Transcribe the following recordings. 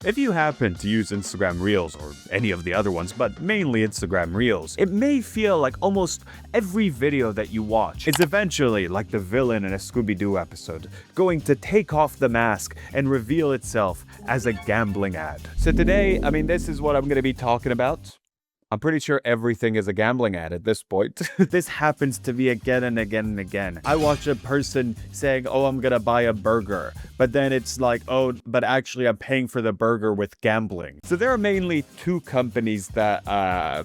If you happen to use Instagram Reels or any of the other ones, but mainly Instagram Reels, it may feel like almost every video that you watch is eventually, like the villain in a Scooby-Doo episode, going to take off the mask and reveal itself as a gambling ad. So today, this is what I'm going to be talking about. I'm pretty sure everything is a gambling ad at this point. This happens to me again and again and again. I watch a person saying, oh, I'm gonna buy a burger. But then it's like, oh, but actually I'm paying for the burger with gambling. So there are mainly two companies that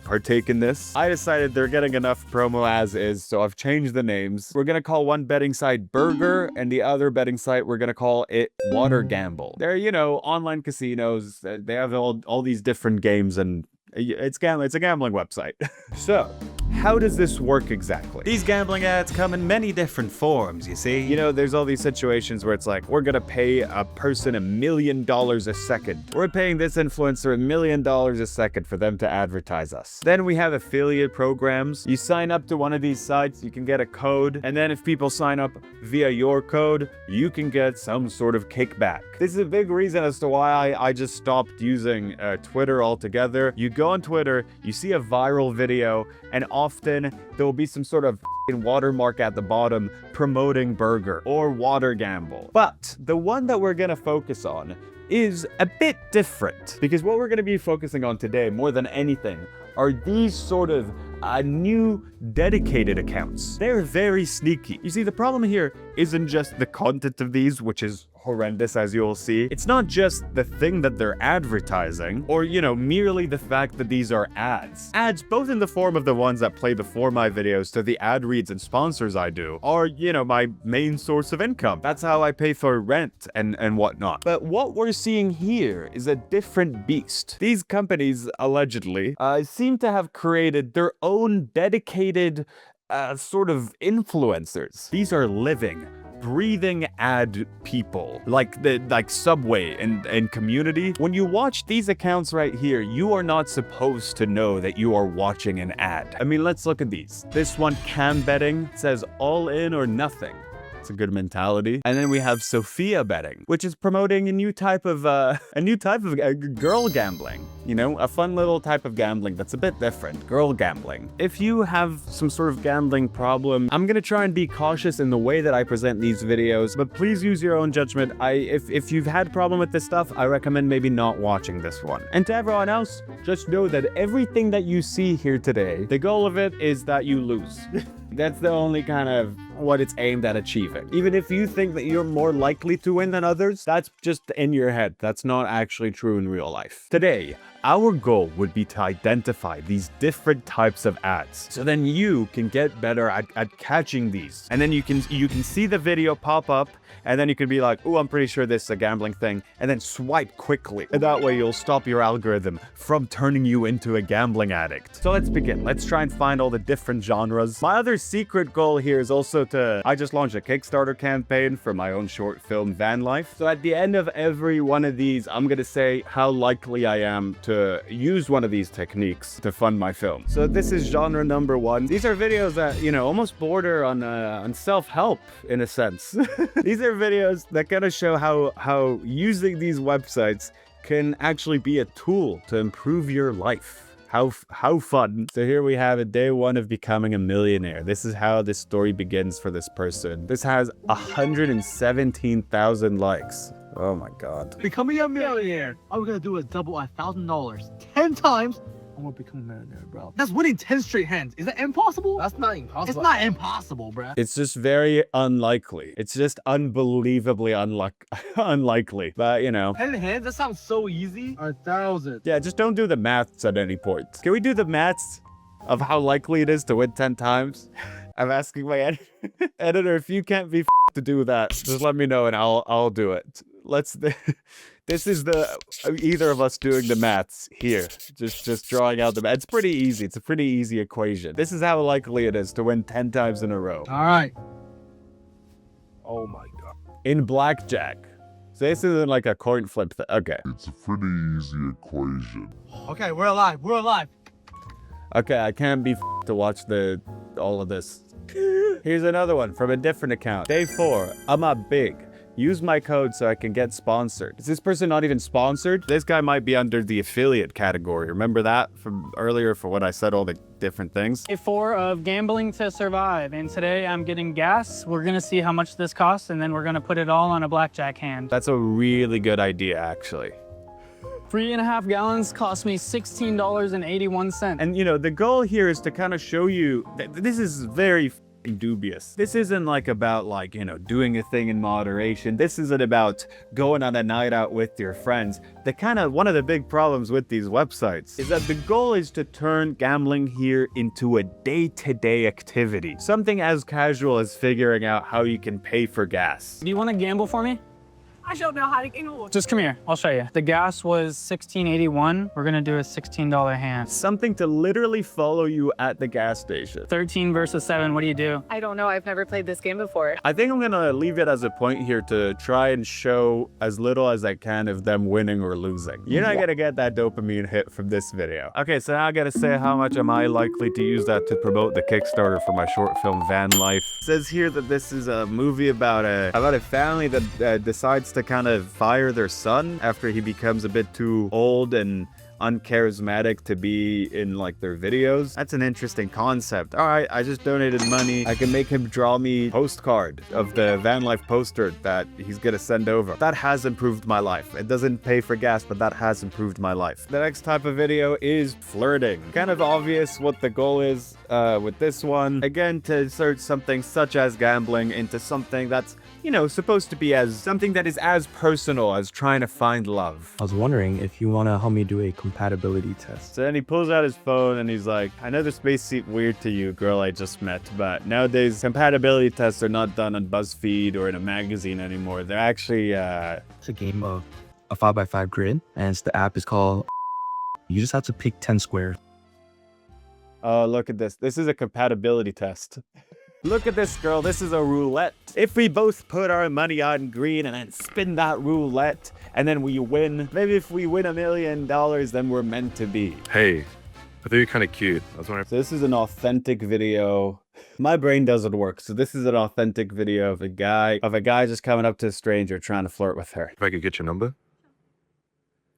partake in this. I decided they're getting enough promo as is, so I've changed the names. We're gonna call one betting site Burger, and the other betting site, we're gonna call it Water Gamble. They're, online casinos. They have all these different games, and it's a gambling website. So, how does this work exactly? These gambling ads come in many different forms, you see? There's all these situations where it's like, we're gonna pay a person $1 million a second. We're paying this influencer $1 million a second for them to advertise us. Then we have affiliate programs. You sign up to one of these sites, you can get a code, and then if people sign up via your code, you can get some sort of kickback. This is a big reason as to why I just stopped using Twitter altogether. You go on Twitter, you see a viral video, and often there will be some sort of watermark at the bottom promoting Burger or Water Gamble. But the one that we're gonna focus on is a bit different, because what we're gonna be focusing on today more than anything are these sort of new dedicated accounts. They're very sneaky. You see, the problem here isn't just the content of these, which is horrendous, as you'll see. It's not just the thing that they're advertising, or, merely the fact that these are ads. Ads, both in the form of the ones that play before my videos to the ad reads and sponsors I do, are, my main source of income. That's how I pay for rent and whatnot. But what we're seeing here is a different beast. These companies, allegedly, seem to have created their own dedicated sort of influencers. These are living, breathing ad people, like Subway and Community. When you watch these accounts right here, you are not supposed to know that you are watching an ad. Let's look at these. This one, Cam Betting, says all in or nothing. It's a good mentality. And then we have Sophia Betting, which is promoting a new type of girl gambling. A fun little type of gambling that's a bit different. Girl gambling. If you have some sort of gambling problem, I'm gonna try and be cautious in the way that I present these videos, but please use your own judgment. If you've had a problem with this stuff, I recommend maybe not watching this one. And to everyone else, just know that everything that you see here today, the goal of it is that you lose. That's the only kind of what it's aimed at achieving. Even if you think that you're more likely to win than others, that's just in your head. That's not actually true in real life. Today, our goal would be to identify these different types of ads, so then you can get better at catching these. And then you can see the video pop up, and then you can be like, oh, I'm pretty sure this is a gambling thing, and then swipe quickly. And that way you'll stop your algorithm from turning you into a gambling addict. So let's begin. Let's try and find all the different genres. My other secret goal here is also I just launched a Kickstarter campaign for my own short film, Van Life. So at the end of every one of these, I'm gonna say how likely I am to use one of these techniques to fund my film. So this is genre number one. These are videos that, almost border on self-help in a sense. These are videos that kind of show how using these websites can actually be a tool to improve your life. How fun. So here we have it, day one of becoming a millionaire. This is how this story begins for this person. This has 117,000 likes. Oh my God. Becoming a millionaire. All we're gonna do is double $1,000 10 times. I'm gonna become a millionaire, bro. That's winning 10 straight hands. Is that impossible? That's not impossible. It's not impossible, bro. It's just very unlikely. It's just unbelievably unlikely. But 10 hands? That sounds so easy. 1,000. Yeah, just don't do the maths at any point. Can we do the maths of how likely it is to win 10 times? I'm asking my editor, if you can't be to do that, just let me know and I'll do it. This is either of us doing the maths here. Just drawing out the math. It's pretty easy. It's a pretty easy equation. This is how likely it is to win 10 times in a row. All right. Oh my God. In blackjack. So this isn't like a coin flip thing. Okay. It's a pretty easy equation. Okay, we're alive. We're alive. Okay, I can't be to watch all of this. Here's another one from a different account. Day 4. I'm up big. Use my code so I can get sponsored. Is this person not even sponsored? This guy might be under the affiliate category. Remember that from earlier for when I said all the different things? Day 4 of gambling to survive, and today I'm getting gas. We're gonna see how much this costs, and then we're gonna put it all on a blackjack hand. That's a really good idea, actually. 3.5 gallons cost me $16.81. And you know, the goal here is to kind of show you that this is very dubious. This isn't like about like, you know, doing a thing in moderation. This isn't about going on a night out with your friends. One of the big problems with these websites is that the goal is to turn gambling here into a day-to-day activity. Something as casual as figuring out how you can pay for gas. Do you want to gamble for me? I don't know how to gamble. Just come here, I'll show you. The gas was $16.81. We're gonna do a $16 hand. Something to literally follow you at the gas station. 13 versus 7, what do you do? I don't know. I've never played this game before. I think I'm gonna leave it as a point here to try and show as little as I can of them winning or losing. You're not gonna get that dopamine hit from this video. Okay, so now I gotta say how much am I likely to use that to promote the Kickstarter for my short film Van Life. It says here that this is a movie about a family that decides to kind of fire their son after he becomes a bit too old and uncharismatic to be in like their videos. That's an interesting concept. All right, I just donated money. I can make him draw me a postcard of the van life poster that he's gonna send over. That has improved my life. It doesn't pay for gas, but that has improved my life. The next type of video is flirting. Kind of obvious what the goal is with this one. Again, to insert something such as gambling into something that's, you know, supposed to be as something that is as personal as trying to find love. I was wondering if you want to help me do a compatibility test. So then he pulls out his phone and he's like, I know this may seem weird to you, girl I just met, but nowadays compatibility tests are not done on BuzzFeed or in a magazine anymore. They're actually, It's a game of a 5x5 grid, and the app is called. You just have to pick 10 squares. oh, look at this. This is a compatibility test. Look at this, girl. This is a roulette. If we both put our money on green and then spin that roulette and then we win, maybe if we win $1 million, then we're meant to be. Hey, I think you're kind of cute. I was wondering So this is an authentic video. My brain doesn't work. So this is an authentic video of a guy just coming up to a stranger trying to flirt with her. if I could get your number.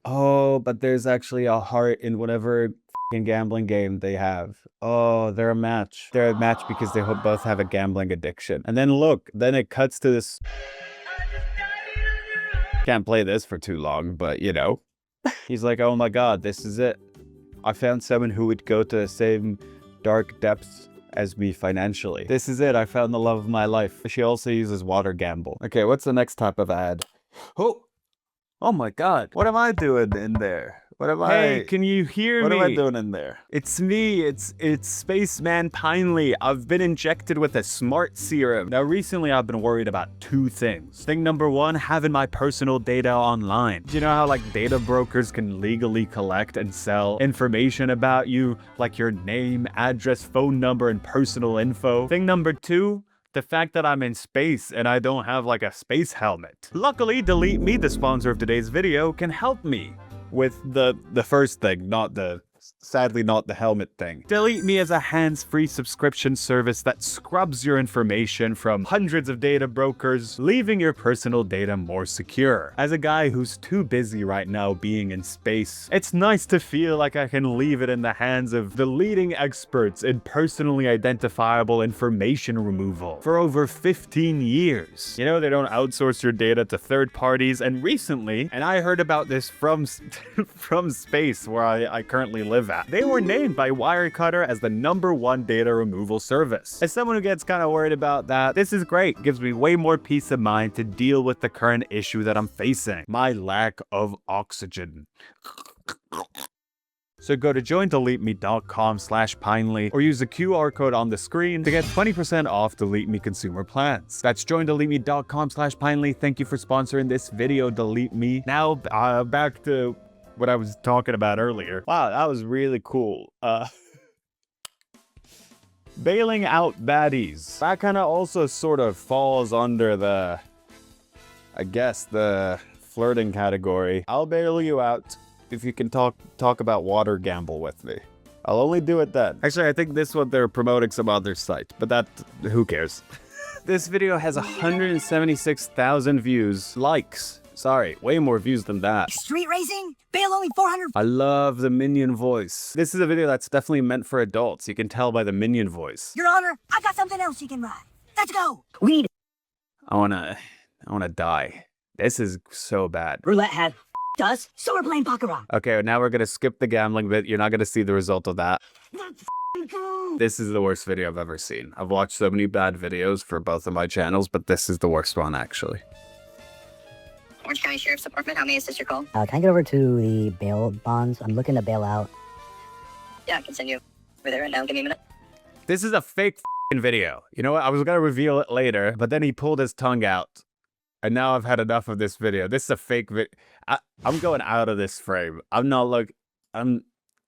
Oh, but there's actually a heart in whatever gambling game they have. Oh, they're a match. They're a match because they both have a gambling addiction. And then look, then it cuts to this. Can't play this for too long, but you know. He's like, oh my God, this is it. I found someone who would go to the same dark depths as me financially. This is it. I found the love of my life. She also uses water gamble. Okay, what's the next type of ad? Oh my God. What am I doing in there? Hey, can you hear me? What am I doing in there? It's me. It's Spaceman Pinely. I've been injected with a smart serum. Now, recently, I've been worried about two things. Thing number one, having my personal data online. Do you know how like data brokers can legally collect and sell information about you, like your name, address, phone number, and personal info? Thing number two, the fact that I'm in space and I don't have like a space helmet. Luckily, Delete Me, the sponsor of today's video, can help me with the first thing, sadly not the helmet thing. Delete Me is a hands-free subscription service that scrubs your information from hundreds of data brokers, leaving your personal data more secure. As a guy who's too busy right now being in space, it's nice to feel like I can leave it in the hands of the leading experts in personally identifiable information removal for over 15 years. You know, they don't outsource your data to third parties, and recently, and I heard about this from space where I currently live at, they were named by Wirecutter as the #1 data removal service. As someone who gets kind of worried about that, this is great. Gives me way more peace of mind to deal with the current issue that I'm facing, my lack of oxygen. So go to joindeleteme.com/pinely or use the QR code on the screen to get 20% off Delete Me consumer plans. That's joindeleteme.com/pinely. Thank you for sponsoring this video, Delete Me. Now back to what I was talking about earlier. Wow, that was really cool. Bailing out baddies. That kind of also sort of falls under the, I guess, the flirting category. I'll bail you out if you can talk about water gamble with me. I'll only do it then. Actually, I think this one they're promoting some other site, but that, who cares? This video has 176,000 views. Likes. Sorry, way more views than that. Street racing? Bail only 400. I love the minion voice. This is a video that's definitely meant for adults. You can tell by the minion voice. Your Honor, I got something else you can ride. Let's go. We need I wanna die. This is so bad. roulette had us, so we're playing baccarat. Okay, now we're gonna skip the gambling bit. You're not gonna see the result of that. Let's go. This is the worst video I've ever seen. I've watched so many bad videos for both of my channels, but this is the worst one, actually. Orange County Sheriff's Department, how may I assist your call? Can I get over to the bail bonds? I'm looking to bail out. Yeah, I can send you over there right now. Give me a minute. This is a fake video. You know what? I was gonna reveal it later, but then he pulled his tongue out. And now I've had enough of this video. This is a fake video. I'm going out of this frame. I'm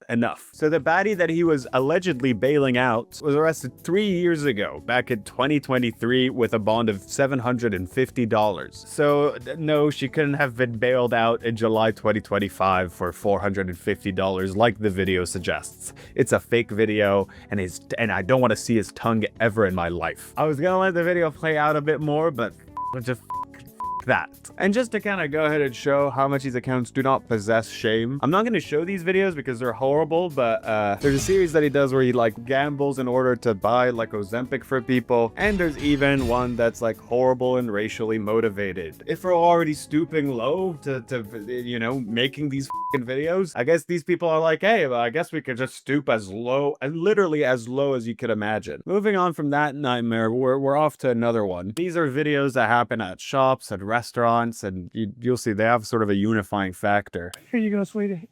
enough. So the baddie that he was allegedly bailing out was arrested 3 years ago, back in 2023, with a bond of $750. So no, she couldn't have been bailed out in July 2025 for $450 like the video suggests. It's a fake video, and I don't want to see his tongue ever in my life. I was gonna let the video play out a bit more, but just that. And just to kind of go ahead and show how much these accounts do not possess shame, I'm not going to show these videos because they're horrible, but there's a series that he does where he like gambles in order to buy like Ozempic for people, and there's even one that's like horrible and racially motivated. If we're already stooping low to you know, making these videos, I guess these people are like, hey, well, I guess we could just stoop as low, and literally as low as you could imagine. Moving on from that nightmare, we're off to another one. These are videos that happen at shops and restaurants, and you'll see they have sort of a unifying factor. Here you go, sweetie.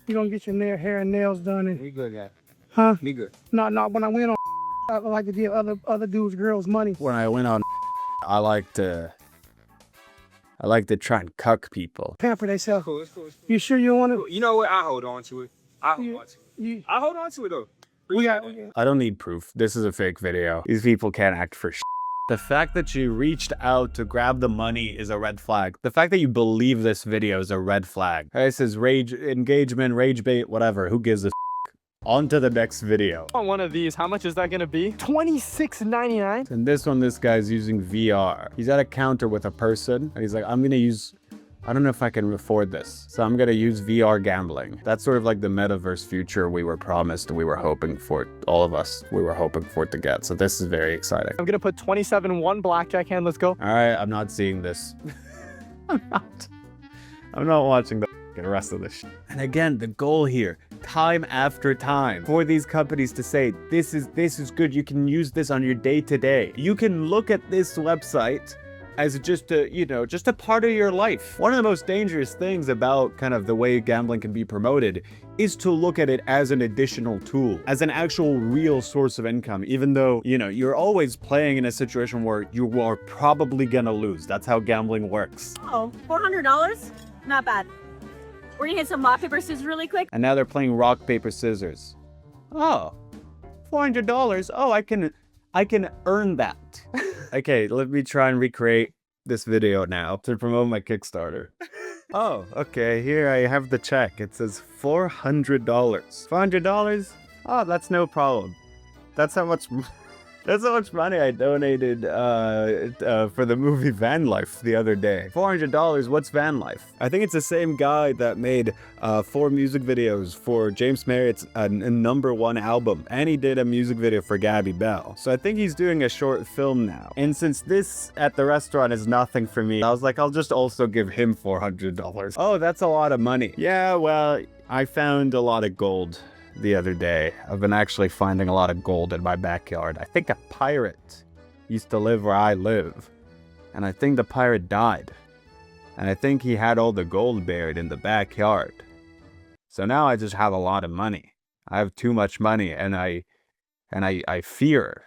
You gonna get your hair and nails done. And, Me good, guy. huh? Me good. No, when I went on, I like to give other dudes, girls money. When I went on, I like to try and cuck people. Pamper themselves. Cool, it's cool, it's cool. You sure you don't want to? You know what? I hold on to it. I hold on to it. I hold on to it though. We got. I don't need proof. This is a fake video. These people can't act for shit. The fact that you reached out to grab the money is a red flag. The fact that you believe this video is a red flag. This is rage engagement, rage bait, whatever. Who gives a f? On to the next video. On one of these, how much is that gonna be? $26.99. And this one, this guy's using VR. He's at a counter with a person, and he's like, I don't know if I can afford this, so I'm gonna use VR gambling. That's sort of like the metaverse future we were promised, and we were hoping for, all of us, we were hoping for it to get. So this is very exciting. I'm gonna put 27 in one blackjack hand. Let's go. All right, I'm not seeing this. I'm not watching the rest of this shit. And again, the goal here, time after time, for these companies to say, this is good. You can use this on your day-to-day. You can look at this website as just a part of your life. One of the most dangerous things about kind of the way gambling can be promoted is to look at it as an additional tool, as an actual real source of income, even though, you know, you're always playing in a situation where you are probably gonna lose. That's how gambling works. Oh, $400? Not bad. We're gonna hit some rock, paper, scissors really quick. And now they're playing rock, paper, scissors. Oh, $400. Oh, I can earn that. Okay, let me try and recreate this video now to promote my Kickstarter. Oh, okay, here I have the check. It says $400. $400? Oh, that's no problem. That's how much money I donated for the movie Van Life the other day. $400, what's Van Life? I think it's the same guy that made 4 music videos for James Marriott's #1 album, and he did a music video for Gabby Bell. So I think he's doing a short film now. And since this at the restaurant is nothing for me, I was like, I'll just also give him $400. Oh, that's a lot of money. Yeah, well, I found a lot of gold the other day. I've been actually finding a lot of gold in my backyard. I think a pirate used to live where I live, and I think the pirate died, and I think he had all the gold buried in the backyard. So now I just have a lot of money. I have too much money, and I fear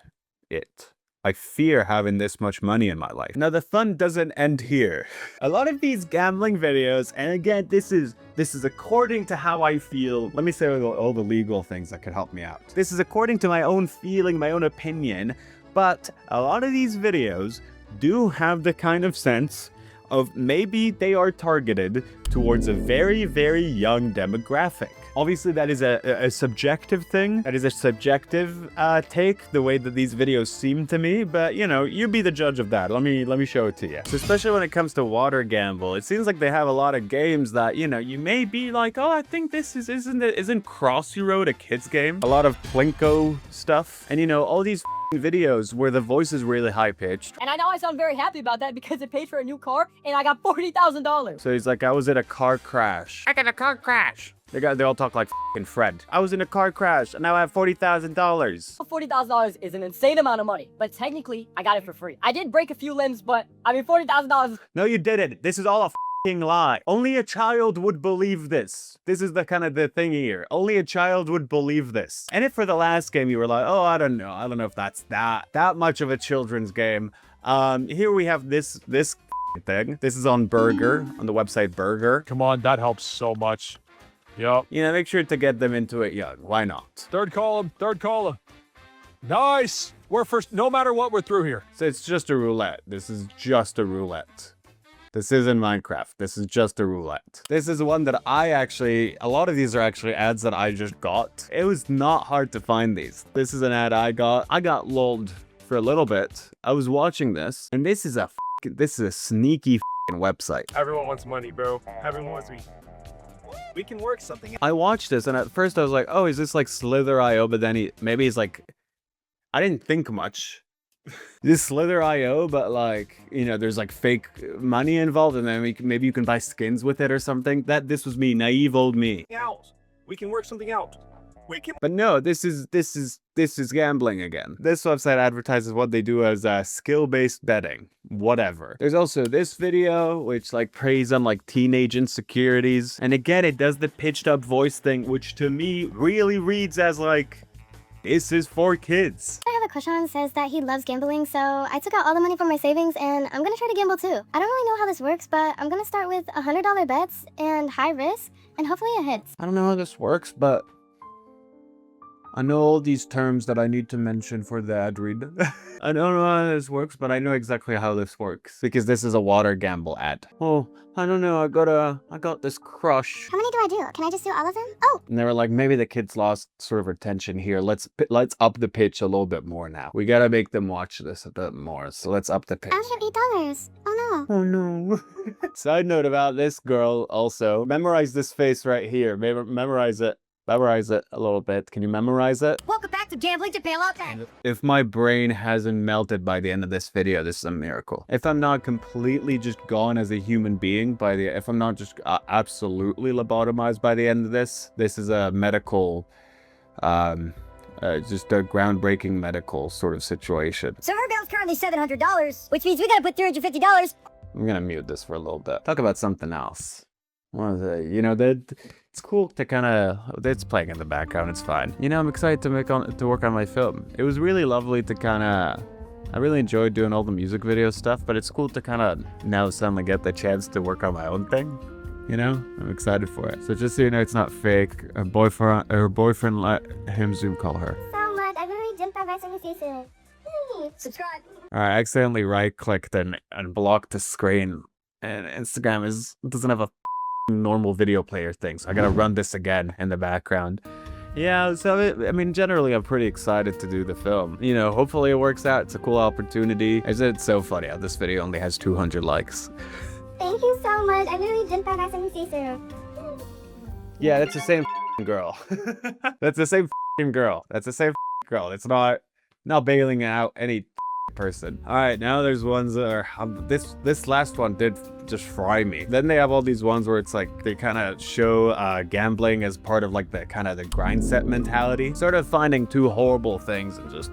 it. I fear having this much money in my life. Now, the fun doesn't end here. A lot of these gambling videos, and again, this is according to how I feel. Let me say all the legal things that could help me out. This is according to my own feeling, my own opinion, but a lot of these videos do have the kind of sense of maybe they are targeted towards a very, very young demographic. Obviously, that is a subjective thing. That is a subjective take, the way that these videos seem to me. But, you know, you be the judge of that. Let me show it to you. So especially when it comes to water gamble, it seems like they have a lot of games that, you know, you may be like, oh, I think this isn't Crossy Road a kid's game? A lot of Plinko stuff. And, you know, all these videos where the voice is really high-pitched. And I know I sound very happy about that because it paid for a new car and I got $40,000. So he's like, I was in a car crash. I got a car crash. They all talk like f***ing Fred. I was in a car crash and now I have $40,000. $40,000 is an insane amount of money, but technically I got it for free. I did break a few limbs, but I mean $40,000. No, you didn't. This is all a f***ing lie. Only a child would believe this. This is the kind of the thing here. Only a child would believe this. And if for the last game you were like, oh, I don't know if that's that much of a children's game. Here we have this thing. This is on Burger, on the website Burger. Come on, that helps so much. Yep. You know, make sure to get them into it young. Why not? Third column. Nice. We're first, no matter what, we're through here. So it's just a roulette. This is just a roulette. This isn't Minecraft. This is just a roulette. This is one that a lot of these are actually ads that I just got. It was not hard to find these. This is an ad I got. I got lulled for a little bit. I was watching this, and this is a sneaky website. Everyone wants money, bro. Everyone wants me. We can work something. I watched this, and at first I was like, oh, is this like Slither.io? But then maybe he's like, I didn't think much. This Slither.io, but like, you know, there's like fake money involved, and then maybe you can buy skins with it or something. This was me, naive old me. We can work something out. But no, this is gambling again. This website advertises what they do as skill-based betting. Whatever. There's also this video, which like preys on like teenage insecurities. And again, it does the pitched up voice thing, which to me really reads as like, this is for kids. I have a crush on says that he loves gambling, so I took out all the money from my savings and I'm gonna try to gamble too. I don't really know how this works, but I'm gonna start with $100 bets and high risk, and hopefully it hits. I don't know how this works, but I know all these terms that I need to mention for the ad read. I don't know how this works, but I know exactly how this works because this is a water gamble ad. Oh, I don't know. I got this crush. How many do I do? Can I just do all of them? Oh! And they were like, maybe the kids lost sort of attention here. Let's up the pitch a little bit more now. We gotta make them watch this a bit more. So let's up the pitch. I only have $8. Oh no. Oh no. Side note about this girl also. Memorize this face right here. Memorize it. Memorize it a little bit. Can you memorize it? Welcome back to Gambling to Bail Out Dad. If my brain hasn't melted by the end of this video, this is a miracle. If I'm not completely just gone as a human being if I'm not just absolutely lobotomized by the end of this is a medical, just a groundbreaking medical sort of situation. So her bail's currently $700, which means we gotta put $350. I'm gonna mute this for a little bit. Talk about something else. What is it? You know, it's cool to kind of, it's playing in the background, it's fine. You know, I'm excited to work on my film. It was really lovely to kind of, I really enjoyed doing all the music video stuff, but it's cool to kind of now suddenly get the chance to work on my own thing. You know, I'm excited for it. So just so you know, it's not fake. Her boyfriend let him Zoom call her. So much. I really didn't progress any season. Subscribe. All right, I accidentally right-clicked and blocked the screen. And Instagram doesn't have a normal video player thing, so I gotta run this again in the background. Yeah, so I mean, generally I'm pretty excited to do the film. You know, hopefully it works out. It's a cool opportunity. It's so funny how this video only has 200 likes. Thank you so much. I really didn't progress any season. Yeah, that's the same girl. That's the same girl. That's the same girl. It's not bailing out any person. All right, now there's ones that are this last one did just fry me. Then they have all these ones where it's like they kind of show gambling as part of like the kind of the grindset mentality, sort of finding two horrible things and just,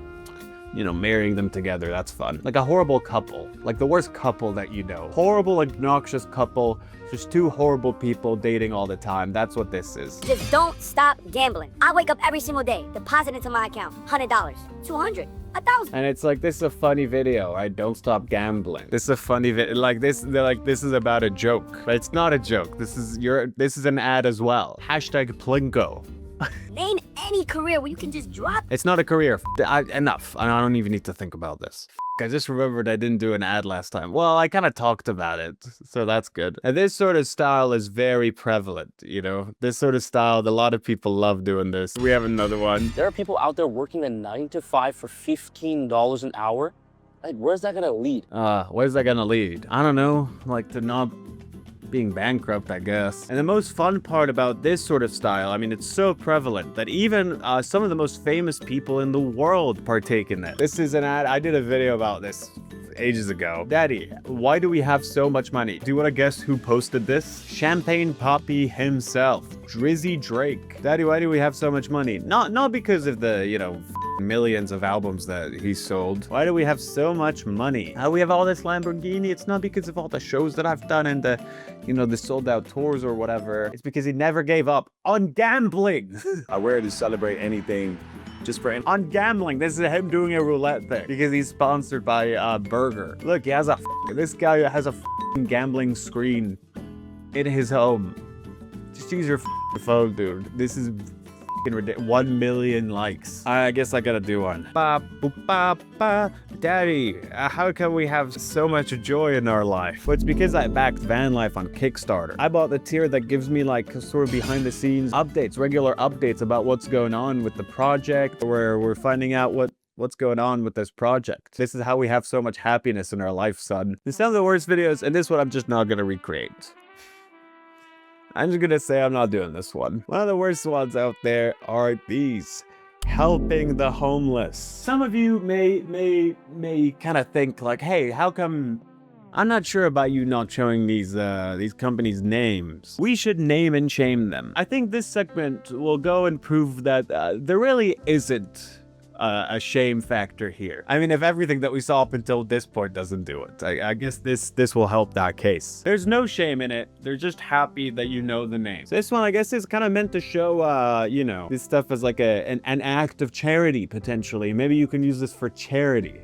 you know, marrying them together. That's fun. Like a horrible couple, like the worst couple that you know. Horrible, obnoxious couple, just two horrible people dating all the time. That's what this is. Just don't stop gambling. I wake up every single day, deposit into my account, $100, $200, $1,000. And it's like, this is a funny video, right? Don't stop gambling. This is a funny video. Like this, they're like, this is about a joke, but it's not a joke. This is an ad as well. Hashtag Plinko. Name any career where you can just drop. It's not a career. Enough. I don't even need to think about this. I just remembered I didn't do an ad last time. Well, I kind of talked about it, so that's good. And this sort of style is very prevalent, you know? This sort of style, a lot of people love doing this. We have another one. There are people out there working a 9 to 5 for $15 an hour. Like, where's that gonna lead? Where's that gonna lead? I don't know, like to not being bankrupt, I guess. And the most fun part about this sort of style, I mean, it's so prevalent that even some of the most famous people in the world partake in it. This is an ad. I did a video about this ages ago. Daddy, why do we have so much money? Do you want to guess who posted this? Champagne Poppy himself, Drizzy Drake. Daddy, why do we have so much money? Not because of the, you know, millions of albums that he sold. Why do we have so much money? How we have all this Lamborghini? It's not because of all the shows that I've done and the, you know, the sold out tours or whatever. It's because he never gave up on gambling. I wear it to celebrate anything. Just for on gambling. This is him doing a roulette thing because he's sponsored by Burger. Look, he has this guy has a gambling screen in his home. Just use your phone, dude. This is ridiculous. 1 million likes. I guess I gotta do one. Daddy, how can we have so much joy in our life? Well, it's because I backed van life on Kickstarter. I bought the tier that gives me like sort of behind the scenes updates, regular updates about what's going on with the project, where we're finding out what's going on with this project. This is how we have so much happiness in our life, son. This is some of the worst videos, and this one I'm just not gonna recreate. I'm just gonna say I'm not doing this one. One of the worst ones out there are these. Helping the homeless. Some of you may kind of think like, hey, how come I'm not sure about you not showing these companies' names. We should name and shame them. I think this segment will go and prove that there really isn't a shame factor here. I mean, if everything that we saw up until this point doesn't do it, I guess this will help that case. There's no shame in it. They're just happy that you know the names. This one, I guess, is kind of meant to show, you know, this stuff as like an act of charity, potentially. Maybe you can use this for charity.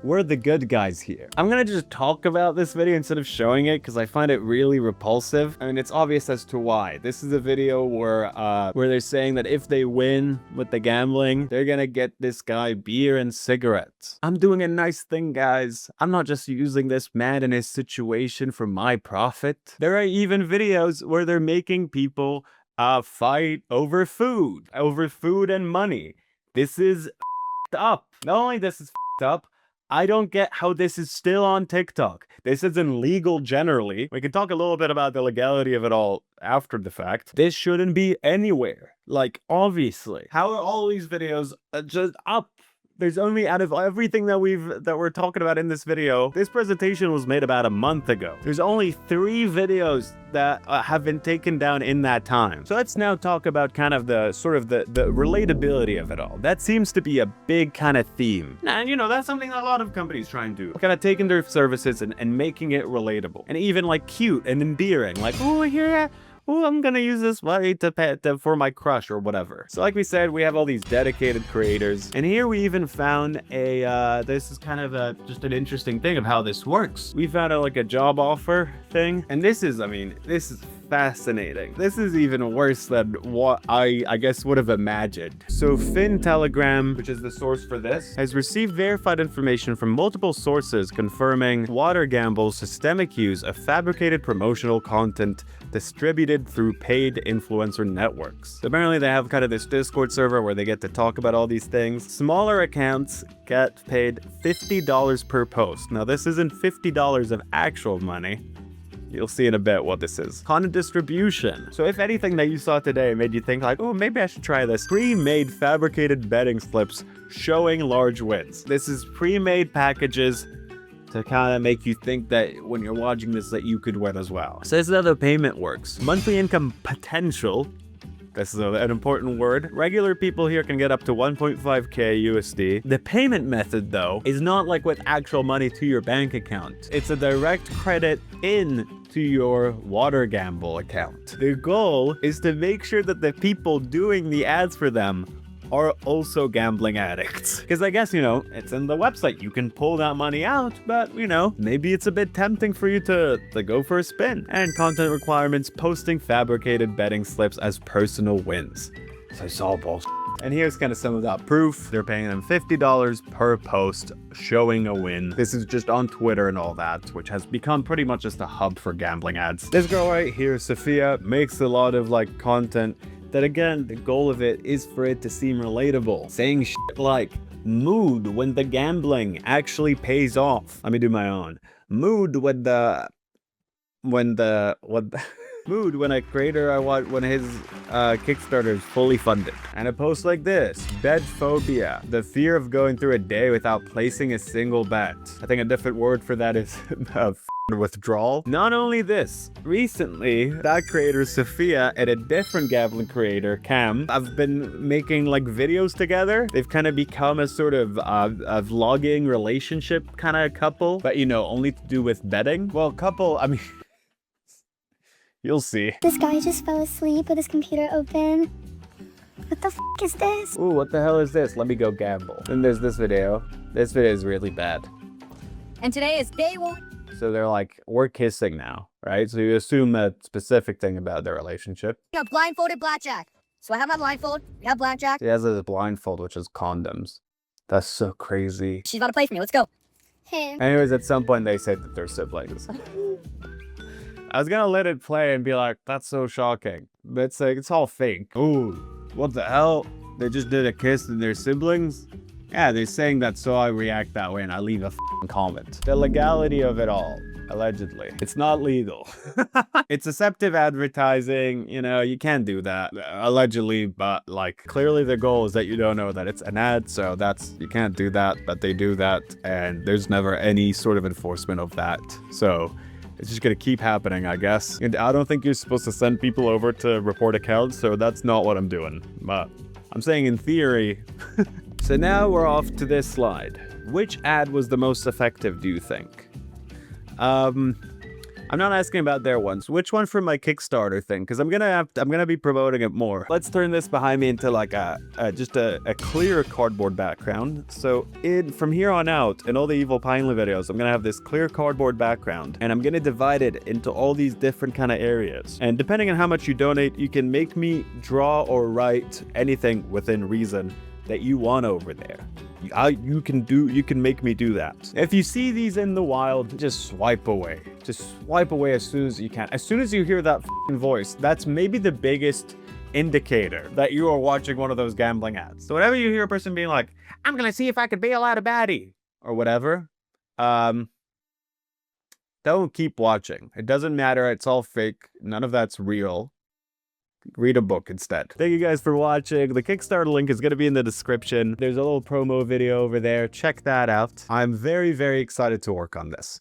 We're the good guys here. I'm gonna just talk about this video instead of showing it because I find it really repulsive. I mean, it's obvious as to why. This is a video where they're saying that if they win with the gambling, they're gonna get this guy beer and cigarettes. I'm doing a nice thing, guys. I'm not just using this man and his situation for my profit. There are even videos where they're making people fight over food and money. This is up. Not only this is up, I don't get how this is still on TikTok. This isn't legal generally. We can talk a little bit about the legality of it all after the fact. This shouldn't be anywhere. Like, obviously. How are all these videos just up? There's only, out of everything that we're talking about in this video, this presentation was made about a month ago. There's only 3 videos that have been taken down in that time. So let's now talk about kind of the sort of the relatability of it all. That seems to be a big kind of theme. And you know, that's something that a lot of companies try and do. Kind of taking their services and making it relatable. And even like cute and endearing. Like, oh, here, oh, I'm gonna use this money for my crush or whatever. So like we said, we have all these dedicated creators. And here we even found this is kind of just an interesting thing of how this works. We found like a job offer thing. And this is, I mean, this is fascinating. This is even worse than what I guess would have imagined. So FinTelegram, which is the source for this, has received verified information from multiple sources confirming Water Gamble's systemic use of fabricated promotional content distributed through paid influencer networks. So apparently they have kind of this Discord server where they get to talk about all these things. Smaller accounts get paid $50 per post. Now this isn't $50 of actual money. You'll see in a bit what this is. Content distribution. So if anything that you saw today made you think like, oh, maybe I should try this. Pre-made fabricated betting slips showing large wins. This is pre-made packages to kind of make you think that when you're watching this that you could win as well. So this is how the payment works. Monthly income potential. This is an important word. Regular people here can get up to 1.5k USD. The payment method, though, is not like with actual money to your bank account. It's a direct credit in to your Water Gamble account. The goal is to make sure that the people doing the ads for them are also gambling addicts. Because I guess, you know, it's in the website. You can pull that money out, but, you know, maybe it's a bit tempting for you to go for a spin. And content requirements, posting fabricated betting slips as personal wins. So it's all bullshit. And here's kind of some of that proof. They're paying them $50 per post showing a win. This is just on Twitter and all that, which has become pretty much just a hub for gambling ads. This girl right here, Sophia, makes a lot of like content that, again, the goal of it is for it to seem relatable. Saying shit like, mood when the gambling actually pays off. Let me do my own. Mood when mood when a creator I want when his Kickstarter is fully funded. And a post like this, bed phobia, the fear of going through a day without placing a single bet. I think a different word for that is withdrawal. Not only this, recently that creator Sophia and a different gambling creator Cam have been making like videos together. They've kind of become a sort of a vlogging relationship kind of couple, but you know, only to do with betting. Well, couple, I mean, you'll see. This guy just fell asleep with his computer open. What the f is this? Ooh, what the hell is this? Let me go gamble. Then there's this video. This video is really bad. And today is day 1. So they're like, we're kissing now, right? So you assume a specific thing about their relationship. A blindfolded blackjack. So I have my blindfold, we have blackjack. He has a blindfold, which is condoms. That's so crazy. She's about to play for me, let's go. Him. Anyways, at some point they said that they're siblings. I was gonna let it play and be like, that's so shocking. But it's like, it's all fake. Ooh, what the hell? They just did a kiss and they're siblings? Yeah, they're saying that, so I react that way and I leave a f***ing comment. The legality of it all, allegedly. It's not legal. It's deceptive advertising, you know, you can't do that. Allegedly, but like, clearly the goal is that you don't know that it's an ad, so that's, you can't do that, but they do that, and there's never any sort of enforcement of that. So, it's just gonna keep happening, I guess. And I don't think you're supposed to send people over to report accounts, so that's not what I'm doing. But I'm saying in theory. So now we're off to this slide. Which ad was the most effective, do you think? I'm not asking about their ones. Which one for my Kickstarter thing? Because I'm gonna be promoting it more. Let's turn this behind me into like just a clear cardboard background. So from here on out, in all the Evil Pinely videos, I'm gonna have this clear cardboard background, and I'm gonna divide it into all these different kind of areas. And depending on how much you donate, you can make me draw or write anything within reason that you want over there. You can make me do that. If you see these in the wild, just swipe away. Just swipe away as soon as you can. As soon as you hear that f***ing voice, that's maybe the biggest indicator that you are watching one of those gambling ads. So whenever you hear a person being like, I'm gonna see if I could bail out a baddie, or whatever, don't keep watching. It doesn't matter, it's all fake. None of that's real. Read a book instead. Thank you guys for watching. The Kickstarter link is going to be in the description. There's a little promo video over there. Check that out. I'm very, very excited to work on this.